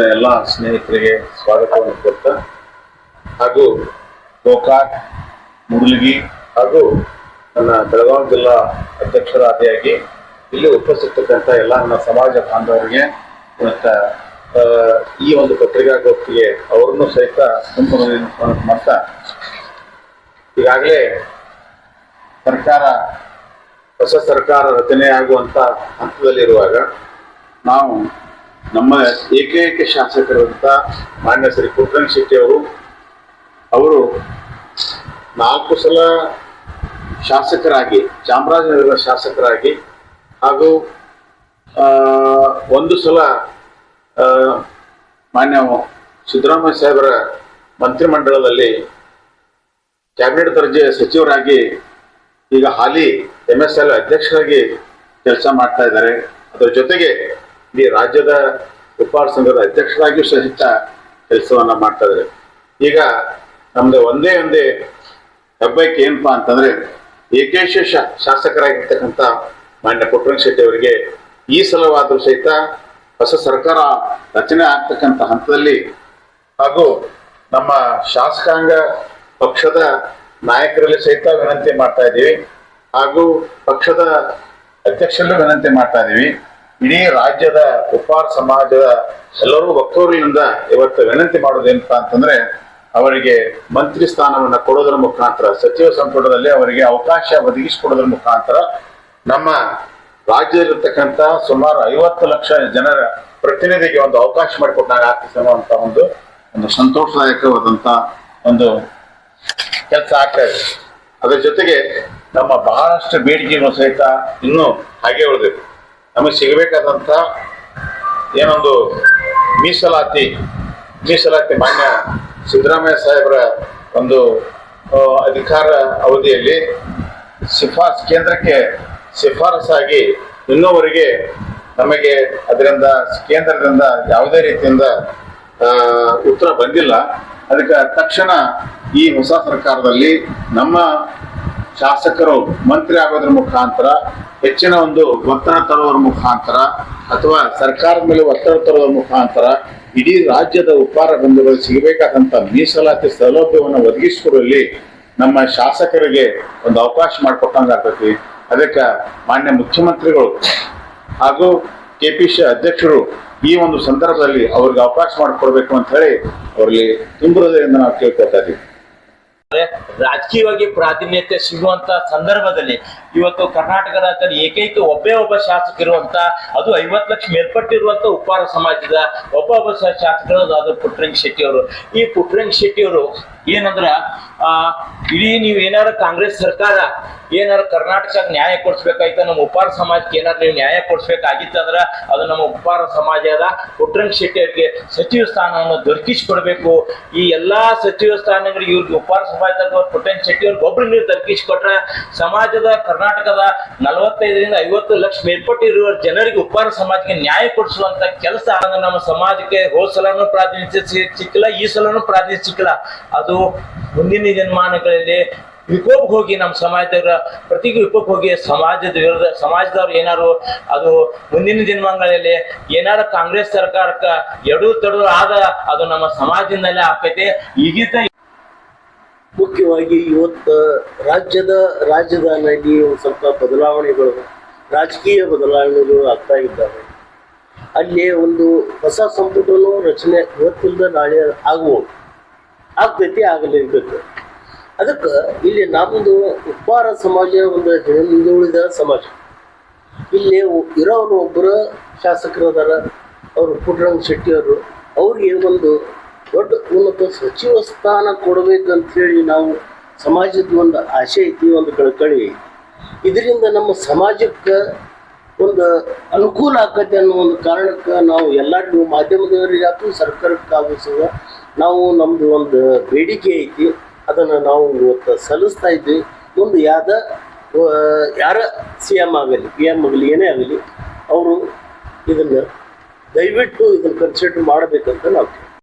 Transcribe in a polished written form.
ಎಲ್ಲ ಸ್ನೇಹಿತರಿಗೆ ಸ್ವಾಗತವನ್ನು ಕೊಡ್ತಾ ಹಾಗೂ ಗೋಕಾಕ್ ಮುರುಳಗಿ ಹಾಗೂ ನನ್ನ ಬೆಳಗಾವಿ ಜಿಲ್ಲಾ ಅಧ್ಯಕ್ಷರ ಆದಿಯಾಗಿ ಇಲ್ಲಿ ಉಪಸ್ಥಿತಕ್ಕಂಥ ಎಲ್ಲ ನನ್ನ ಸಮಾಜ ಬಾಂಧವರಿಗೆ ಮತ್ತು ಈ ಒಂದು ಪತ್ರಿಕಾಗೋಷ್ಠಿಗೆ ಅವರನ್ನು ಸಹಿತ ಮಾಡ್ತಾ ಈಗಾಗಲೇ ಹೊಸ ಸರ್ಕಾರ ರಚನೆ ಆಗುವಂಥ ಹಂತದಲ್ಲಿರುವಾಗ ನಾವು ನಮ್ಮ ಏಕೈಕ ಶಾಸಕರಂತ ಮಾನ್ಯ ಶ್ರೀ ಪುಟ್ಟರಂಗ ಶೆಟ್ಟಿ ಅವರು 4 ಸಲ ಶಾಸಕರಾಗಿ ಚಾಮರಾಜನಗರ ಶಾಸಕರಾಗಿ ಹಾಗೂ 1 ಸಲ ಮಾನ್ಯ ಸಿದ್ದರಾಮಯ್ಯ ಸಾಹೇಬರ ಮಂತ್ರಿಮಂಡಲದಲ್ಲಿ ಕ್ಯಾಬಿನೆಟ್ ದರ್ಜೆಯ ಸಚಿವರಾಗಿ ಈಗ ಹಾಲಿ MSL ಅಧ್ಯಕ್ಷರಾಗಿ ಕೆಲಸ ಮಾಡ್ತಾ ಇದ್ದಾರೆ. ಅದರ ಜೊತೆಗೆ ಈ ರಾಜ್ಯದ ಉಪ್ಪಾರ ಸಂಘದ ಅಧ್ಯಕ್ಷರಾಗಿಯೂ ಸಹಿತ ಕೆಲಸವನ್ನ ಮಾಡ್ತಾ ಇದ್ದಾರೆ. ಈಗ ನಮ್ದು ಒಂದೇ ಹೆಬ್ಬೈಕ್ ಏನಪ್ಪಾ ಅಂತಂದ್ರೆ ಏಕೈಕ ಶಾಸಕರಾಗಿರ್ತಕ್ಕಂಥ ಮಾನ್ಯ ಪುಟ್ಟರಂಗ ಶೆಟ್ಟಿ ಅವರಿಗೆ ಈ ಸಲವಾದ್ರೂ ಸಹಿತ ಹೊಸ ಸರ್ಕಾರ ರಚನೆ ಆಗ್ತಕ್ಕಂಥ ಹಂತದಲ್ಲಿ ಹಾಗೂ ನಮ್ಮ ಶಾಸಕಾಂಗ ಪಕ್ಷದ ನಾಯಕರಲ್ಲಿ ಸಹಿತ ವಿನಂತಿ ಮಾಡ್ತಾ ಇದ್ದೀವಿ ಹಾಗೂ ಪಕ್ಷದ ಅಧ್ಯಕ್ಷರಲ್ಲೂ ವಿನಂತಿ ಮಾಡ್ತಾ ಇದ್ದೀವಿ. ಇಡೀ ರಾಜ್ಯದ ಉಪ್ಪಾರ ಸಮಾಜದ ಎಲ್ಲರೂ ಒಕ್ಕೂರಿನಿಂದ ಇವತ್ತು ವಿನಂತಿ ಮಾಡೋದೇನಪ್ಪ ಅಂತಂದ್ರೆ ಅವರಿಗೆ ಮಂತ್ರಿ ಸ್ಥಾನವನ್ನ ಕೊಡೋದ್ರ ಮುಖಾಂತರ ಸಚಿವ ಸಂಪುಟದಲ್ಲಿ ಅವರಿಗೆ ಅವಕಾಶ ಒದಗಿಸಿಕೊಡೋದ್ರ ಮುಖಾಂತರ ನಮ್ಮ ರಾಜ್ಯದಲ್ಲಿರ್ತಕ್ಕಂಥ ಸುಮಾರು 50 ಲಕ್ಷ ಜನರ ಪ್ರತಿನಿಧಿಗೆ ಒಂದು ಅವಕಾಶ ಮಾಡಿಕೊಟ್ಟಾಗ ಆಗ್ತದೆ ಅನ್ನುವಂಥ ಒಂದು ಸಂತೋಷದಾಯಕವಾದಂಥ ಒಂದು ಕೆಲಸ ಆಗ್ತಾ ಇದೆ. ಅದರ ಜೊತೆಗೆ ನಮ್ಮ ಬಹಳಷ್ಟು ಬೇಡಿಕೆಗಳು ಸಹಿತ ಇನ್ನೂ ಹಾಗೆ ಉಳಿದಿದೆ. ನಮಗೆ ಸಿಗಬೇಕಾದಂಥ ಏನೊಂದು ಮೀಸಲಾತಿ ಮಾನ್ಯ ಸಿದ್ದರಾಮಯ್ಯ ಸಾಹೇಬರ ಒಂದು ಅಧಿಕಾರ ಅವಧಿಯಲ್ಲಿ ಕೇಂದ್ರಕ್ಕೆ ಶಿಫಾರಸಾಗಿ ಇನ್ನೂವರೆಗೆ ನಮಗೆ ಅದರಿಂದ ಕೇಂದ್ರದಿಂದ ಯಾವುದೇ ರೀತಿಯಿಂದ ಉತ್ತರ ಬಂದಿಲ್ಲ. ಅದಕ್ಕೆ ತಕ್ಷಣ ಈ ಹೊಸ ಸರ್ಕಾರದಲ್ಲಿ ನಮ್ಮ ಶಾಸಕರು ಮಂತ್ರಿ ಆಗೋದ್ರ ಮುಖಾಂತರ ಹೆಚ್ಚಿನ ಒಂದು ಒತ್ತಡ ತರೋದ್ರ ಮುಖಾಂತರ ಅಥವಾ ಸರ್ಕಾರದ ಮೇಲೆ ಒತ್ತಡ ತರೋದ್ರ ಮುಖಾಂತರ ಇಡೀ ರಾಜ್ಯದ ಉಪ್ಪಾರ ಬಂಧುಗಳು ಸಿಗಬೇಕಾದಂಥ ಮೀಸಲಾತಿ ಸೌಲಭ್ಯವನ್ನು ಒದಗಿಸಿಕೊಡುವಲ್ಲಿ ನಮ್ಮ ಶಾಸಕರಿಗೆ ಒಂದು ಅವಕಾಶ ಮಾಡಿಕೊಟ್ಟಂಗಾಗ್ತೈತಿ. ಅದಕ್ಕೆ ಮಾನ್ಯ ಮುಖ್ಯಮಂತ್ರಿಗಳು ಹಾಗೂ KPC ಅಧ್ಯಕ್ಷರು ಈ ಒಂದು ಸಂದರ್ಭದಲ್ಲಿ ಅವ್ರಿಗೆ ಅವಕಾಶ ಮಾಡಿಕೊಡ್ಬೇಕು ಅಂತ ಹೇಳಿ ಅವರಲ್ಲಿ ತುಂಬುವುದರಿಂದ ನಾವು ಕೇಳ್ಕೊತಾ ಇದ್ದೀವಿ. ರಾಜಕೀಯವಾಗಿ ಪ್ರಾಧಾನ್ಯತೆ ಸಿಗುವಂತ ಸಂದರ್ಭದಲ್ಲಿ ಇವತ್ತು ಕರ್ನಾಟಕ ರಾಜ್ಯದಲ್ಲಿ ಏಕೈಕ ಒಬ್ಬ ಶಾಸಕ ಇರುವಂತ ಅದು 50 ಲಕ್ಷ ಮೇಲ್ಪಟ್ಟಿರುವಂತ ಉಪ್ಪಾರ ಸಮಾಜದ ಒಬ್ಬ ಶಾಸಕರು ಅದು ಪುಟ್ಟರಂಗ ಶೆಟ್ಟಿ ಅವರು. ಈ ಪುಟ್ಟರಂಗ ಶೆಟ್ಟಿ ಅವರು ಏನಂದ್ರ ಇಡೀ ನೀವು ಏನಾರ ಕಾಂಗ್ರೆಸ್ ಸರ್ಕಾರ ಏನಾರ ಕರ್ನಾಟಕಕ್ಕೆ ನ್ಯಾಯ ಕೊಡಿಸ್ಬೇಕಾಯ್ತ ನಮ್ಮ ಉಪ್ಪಾರ ಸಮಾಜಕ್ಕೆ ಏನಾದ್ರು ನೀವು ನ್ಯಾಯ ಕೊಡಿಸ್ಬೇಕಾಗಿತ್ತಂದ್ರ ಅದು ನಮ್ಮ ಉಪ್ಪಾರ ಸಮಾಜದ ಪುಟ್ಟರಂಗ ಶೆಟ್ಟಿ ಅವರಿಗೆ ಸಚಿವ ಸ್ಥಾನವನ್ನು ದೊರಕಿಸಿಕೊಡ್ಬೇಕು. ಈ ಎಲ್ಲಾ ಸಚಿವ ಸ್ಥಾನಗಳಿಗೆ ಇವ್ರಿಗೆ ಉಪ್ಪಾರ ಸಮಾಜದ ಪುಟ್ಟರಂಗ ಶೆಟ್ಟಿ ಅವ್ರಿಗೆ ಒಬ್ರು ನೀವು ದೊರಕಿಸಿಕೊಟ್ರೆ ಸಮಾಜದ ಕರ್ನಾಟಕದ 45ರಿಂದ 50 ಲಕ್ಷ ಮೇಲ್ಪಟ್ಟಿರುವ ಜನರಿಗೆ ಉಪ್ಪಾರ ಸಮಾಜಕ್ಕೆ ನ್ಯಾಯ ಕೊಡಿಸುವಂತ ಕೆಲಸ ನಮ್ಮ ಸಮಾಜಕ್ಕೆ ಹೋದ ಸಲನೂ ಪ್ರಾತಿನಿಧ್ಯ ಸಿಕ್ಕಿಲ್ಲ, ಈ ಸಲನೂ ಪ್ರಾತಿನಿಧ್ಯ ಸಿಕ್ಕಿಲ್ಲ. ಅದು ಮುಂದಿನ ದಿನಮಾನಗಳಲ್ಲಿ ವಿಕೋಪಕ್ಕೆ ಹೋಗಿ ನಮ್ಮ ಸಮಾಜದವರ ಪ್ರತಿಗೂ ವಿಕೋಪಕ್ಕೆ ಹೋಗಿ ಸಮಾಜದ ವಿರುದ್ಧ ಸಮಾಜದವ್ರು ಏನಾರು ಅದು ಮುಂದಿನ ದಿನಮಾನಗಳಲ್ಲಿ ಏನಾರ ಕಾಂಗ್ರೆಸ್ ಸರ್ಕಾರಕ್ಕೆ ಎಡು ತಡು ಆದ ಅದು ನಮ್ಮ ಸಮಾಜದಿಂದಲೇ ಆಕೈತೆ. ಈಗಿದ್ದ ಮುಖ್ಯವಾಗಿ ಇವತ್ತು ರಾಜಧಾನಿಯಲ್ಲಿ ಒಂದು ಸ್ವಲ್ಪ ಬದಲಾವಣೆಗಳು, ರಾಜಕೀಯ ಬದಲಾವಣೆಗಳು ಆಗ್ತಾ ಇದ್ದಾವೆ. ಅಲ್ಲಿ ಒಂದು ಹೊಸ ಸಂಪುಟನೂ ರಚನೆ ಇವತ್ತಿಂದ ನಾಳೆ ಆಗ್ತೈತಿ, ಆಗಲಿರ್ಬೇಕು. ಅದಕ್ಕೆ ಇಲ್ಲಿ ನಮ್ಮದು ಉಪ್ಪಾರ ಸಮಾಜ ಒಂದು ಹಿಂದುಳಿದ ಸಮಾಜ. ಇಲ್ಲಿ ಇರೋರು ಒಬ್ಬರು ಶಾಸಕರು ಅದಾರ, ಅವರು ಪುಟ್ಟರಂಗ ಶೆಟ್ಟಿ ಅವರು. ಅವ್ರಿಗೆ ಒಂದು ದೊಡ್ಡ ಉನ್ನತ ಸಚಿವ ಸ್ಥಾನ ಕೊಡಬೇಕಂಥೇಳಿ ನಾವು ಸಮಾಜದ ಒಂದು ಆಸೆ ಐತಿ, ಒಂದು ಕಳಕಳಿ ಐತಿ. ಇದರಿಂದ ನಮ್ಮ ಸಮಾಜಕ್ಕೆ ಒಂದು ಅನುಕೂಲ ಆಕತ್ತೆ ಅನ್ನೋ ಒಂದು ಕಾರಣಕ್ಕೆ ನಾವು ಎಲ್ಲರಿಗೂ ಮಾಧ್ಯಮದವರಿಗೆ ಆಯ್ತು ಸರ್ಕಾರಕ್ಕೆ ಆಗಿಸುವ ನಾವು ನಮ್ಮದು ಒಂದು ಬೇಡಿಕೆ ಐತಿ. ಅದನ್ನು ನಾವು ಇವತ್ತು ಸಲ್ಲಿಸ್ತಾ ಇದ್ವಿ. ಮುಂದೆ ಯಾರ CM ಆಗಲಿ PM ಆಗಲಿ ಏನೇ ಆಗಲಿ ಅವರು ಇದನ್ನು ದಯವಿಟ್ಟು ಇದನ್ನು ಕನ್ಸಿಡರ್ ಮಾಡಬೇಕಂತ ನಾವು